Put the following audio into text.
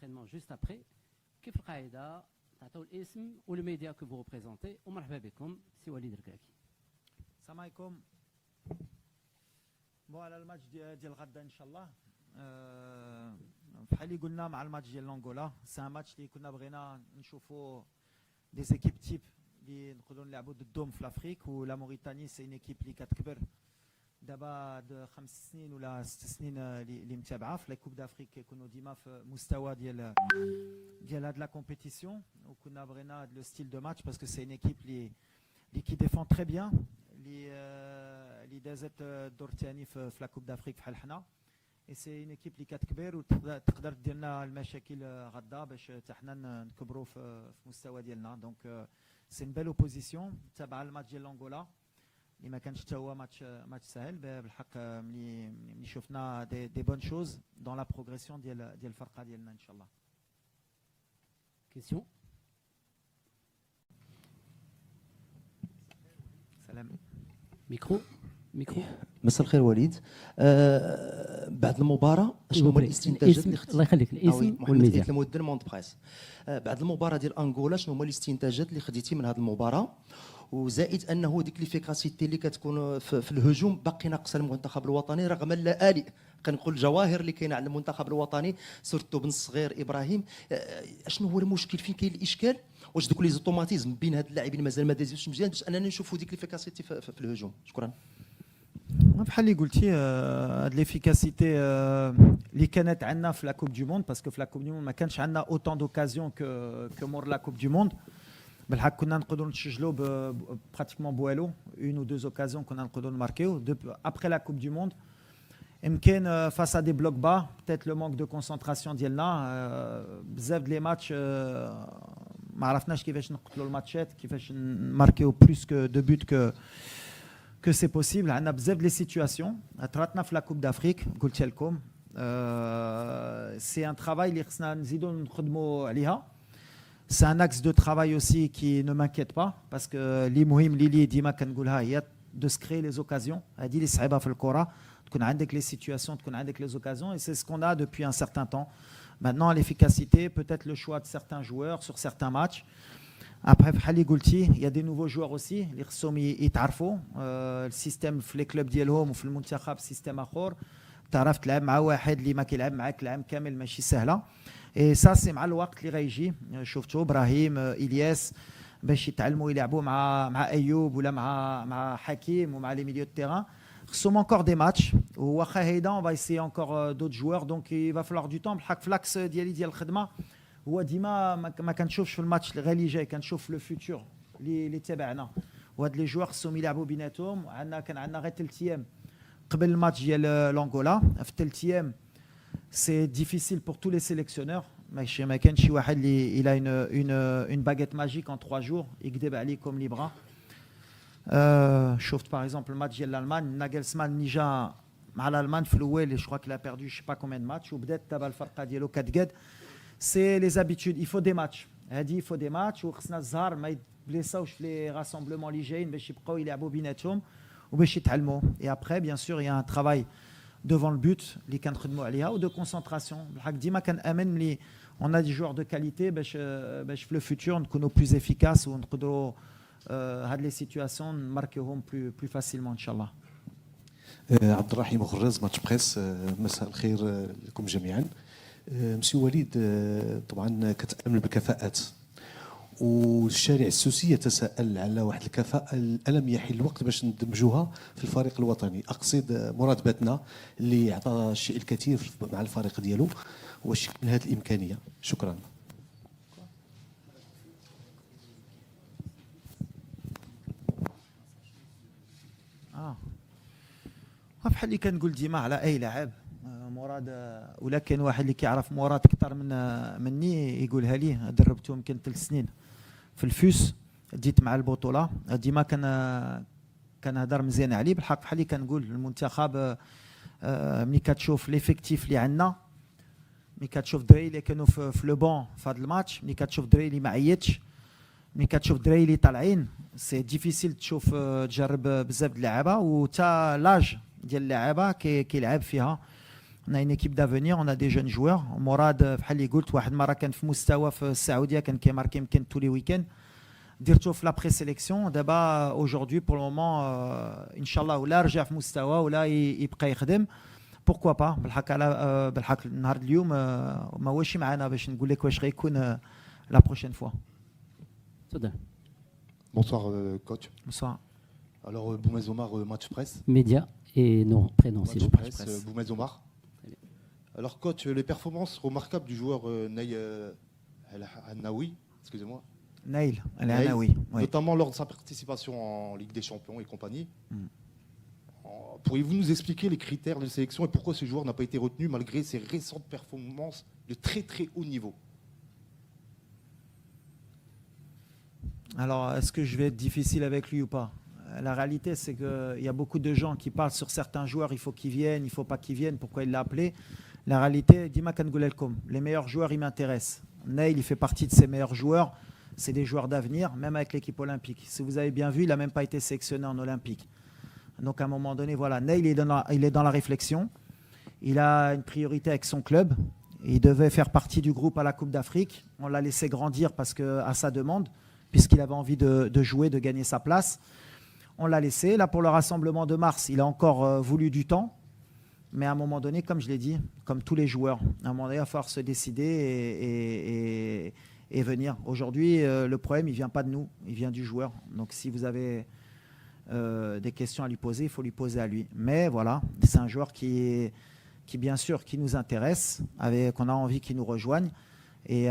l'entraînement juste après. كيف القاعدة تعطوا الاسم والميديا que vous représentez ومرحبا بكم سي وليد ركاكي. السلام عليكم. بون على الماتش ديال غدا ان شاء الله بحال اللي قلنا مع الماتش ديال لونغولا سي ان ماتش اللي كنا بغينا نشوفوا دي زيكيب تيب اللي نقدروا نلعبوا ضدهم في لافريك ولا موريتاني سي اون ايكيب اللي كتكبر دابا 5 سنين ولا 6 سنين اللي متابعه في كوب دافريك كيكونوا ديما في مستوى ديال هاد لا كومبيتيسيون وكنا بغينا هاد لو ستيل دو ماتش باسكو سي اون ايكيب اللي كي ديفون تري بيان اللي دازت الدور الثاني في لا كوب دافريك بحال حنا اي سي اون ايكيب اللي كتكبر وتقدر دير لنا المشاكل غدا باش حتى حنا نكبروا في المستوى ديالنا دونك سي ان بيل اوبوزيسيون تابعه الماتش ديال لونغولا اللي ما كانش حتى هو ماتش ساهل بالحق ملي شفنا دي بون شوز دون لا بروغريسيون ديال الفرقه ديالنا ان شاء الله. كيسيون. سلام. ميكرو. مساء الخير وليد. بعد المباراه شنو هما الاستنتاجات اللي الله يخليك الاسم والميديا. المدير مونت بريس. بعد المباراه ديال انغولا شنو هما الاستنتاجات اللي خديتي من هذه المباراه وزائد انه ديك ليفيكاسيتي اللي كتكون في الهجوم باقي ناقصه المنتخب الوطني رغم اللآلئ كنقول الجواهر اللي كاينه على المنتخب الوطني سورتو بن الصغير ابراهيم. شنو هو المشكل فين كاين الاشكال واش دوك لي زوتوماتيزم بين هاد اللاعبين مازال ما دازوش مزيان باش اننا نشوفوا ديك ليفيكاسيتي في الهجوم. شكرا. بحال اللي قلتي هاد ليفيكاسيتي اللي كانت عندنا في لا كوب دو موند باسكو في لا كوب دو موند ما كانش عندنا اوتون دوكازيون كو مور لا كوب دو موند بالحق كنا نقدروا نسجلوا براتيكمون بوالو اون او دوز اوكازيون كنا نقدروا نماركيو ابري لا كوب دو موند يمكن فاس ا دي بلوك با بتيت لو مانك دو كونسونطراسيون ديالنا بزاف لي ماتش ما عرفناش كيفاش نقتلوا الماتشات كيفاش نماركيو بلوس كو دو بوت que c'est possible. On a besoin de les situations. طراتنا في لا كوب دافريك قلت لكم c'est un travail اللي خصنا نزيدوا نخدموا عليها. C'est un axe de travail aussi qui ne m'inquiète pas parce que اللي مهم اللي ديما كنقولها هي de se créer les occasions. هذه اللي صعيبه في الكره تكون عندك les situations تكون عندك les occasions et c'est ce qu'on a depuis un certain temps. Maintenant l'efficacité peut-être le choix de certains joueurs sur certains matchs. Après, il y a des nouveaux joueurs aussi. Les خصهم يتعرفوا السيستم في لي كلوب ديالهم وفي المنتخب سيستم اخر. تعرف تلعب مع واحد اللي ما كيلعب معاك العام كامل ماشي سهله. اي سا سي مع الوقت اللي غيجي شفتوا ابراهيم الياس باش يتعلموا يلعبوا مع ايوب ولا مع حكيم ومع لي ميليو دو تيران. خصهم انكور دي ماتش واخا هيدا اون فا ايسي انكور دوت جوار دونك يفا فالوار دو طون بحال في لاكس ديال الخدمه هو ديما ما كنشوفش في الماتش غير اللي جاي كنشوف لو فيوتور اللي تابعنا وهاد لي جوار خصهم يلعبوا بيناتهم كان عندنا غير 3 ايام قبل الماتش ديال لونغولا في 3 ايام سي ديفيسيل بور تو لي سيليكسيونور ما كانش شي واحد اللي الى اون باغيت ماجيك ان 3 جور يكذب عليكم لي بغا شفت باغ اكزومبل الماتش ديال الالمان ناغلسمان نيجا مع الالمان في الاول جو كرو كلا بيردو شي با كومين ماتش وبدات دابا الفرقه ديالو كتقاد. C'est les habitudes. Il faut des matchs. Il faut des matchs. وخصنا الزهر ما يتبليساوش في لي راسومبلومون اللي جايين باش يبقاو يلعبوا بيناتهم وباش يتعلموا. Et après, bien sûr, il y a un travail devant le but اللي كنخدموا عليها و de concentration. بالحق ديما كنامن ملي on a des joueurs de qualité باش في le futur نكونوا plus efficaces ونقدروا هاد لي situations نماركيوهم plus facilement ان شاء الله. عبد الرحيم غراز ماتش بريس. مساء الخير لكم جميعا. مسي وليد طبعا كتأمل بالكفاءات والشارع السوسي يتساءل على واحد الكفاءة ألم يحل الوقت باش ندمجوها في الفريق الوطني. أقصد مراد باتنا اللي عطى الشيء الكثير مع الفريق ديالو واش من هذه الإمكانية. شكرا. بحال اللي كنقول ديما على أي لاعب مراد ولكن واحد اللي كيعرف مراد اكثر مني يقولها ليه دربته يمكن 3 سنين في الفوس ديت مع البطوله ديما كنهضر مزيان عليه بالحق بحال اللي كنقول المنتخب ملي كتشوف ليفيكتيف اللي عندنا ملي كتشوف الدراري اللي كانوا في لو بون في هذا الماتش ملي كتشوف الدراري اللي ما عيطش ملي كتشوف الدراري اللي طالعين سي ديفيسيل تشوف تجرب بزاف د اللعابه وتا لاج ديال اللعابه كيلعب فيها On a une équipe d'avenir, on a des jeunes joueurs. Mourad, بحال اللي قلت واحد المره كان في مستوى في السعوديه كان كيماركي يمكن tous les week-ends. درتو في لا بري سيليكسيون دابا aujourd'hui pour le moment ان شاء الله ولا رجع في مستوى ولا يبقى يخدم. بوركوا با بالحق على بالحق نهار اليوم ماهوش معنا باش نقول لك واش غيكون لا بروشين فوا. تفضل. Bonsoir, coach. Bonsoir. Alors, Boumez Omar, match presse. Média et non, prénom, s'il Match vous plaît. presse, presse. Boumez Omar. Très bien. Alors, coach, les performances remarquables du joueur Ney El Hannaoui, excusez-moi, Naïl, elle est Naïl, Anaoui. Oui. notamment lors de sa participation en Ligue des Champions et compagnie. Mm. Pourriez-vous nous expliquer les critères de sélection et pourquoi ce joueur n'a pas été retenu malgré ses récentes performances de très très haut niveau? Alors, est-ce que je vais être difficile avec lui ou pas? La réalité, c'est qu'il y a beaucoup de gens qui parlent sur certains joueurs, il faut qu'ils viennent, il ne faut pas qu'ils viennent, pourquoi il l'a appelé. La réalité, Dima Kangoulelkom, les meilleurs joueurs, ils m'intéressent. Neil, il fait partie de ces meilleurs joueurs. C'est des joueurs d'avenir, même avec l'équipe olympique. Si vous avez bien vu, il n'a même pas été sélectionné en olympique. Donc, à un moment donné, voilà, Neil, il est dans la réflexion. Il a une priorité avec son club. Il devait faire partie du groupe à la Coupe d'Afrique. On l'a laissé grandir parce que, à sa demande, puisqu'il avait envie de jouer, de gagner sa place. On l'a laissé. Là, pour le rassemblement de mars, il a encore voulu du temps. Mais à un moment donné, comme je l'ai dit, comme tous les joueurs, à un moment donné, il va falloir se décider et venir. Aujourd'hui, le problème, il ne vient pas de nous, il vient du joueur. Donc si vous avez des questions à lui poser, il faut lui poser à lui. Mais voilà, c'est un joueur qui bien sûr, qui nous intéresse, qu'on a envie qu'il nous rejoigne. Et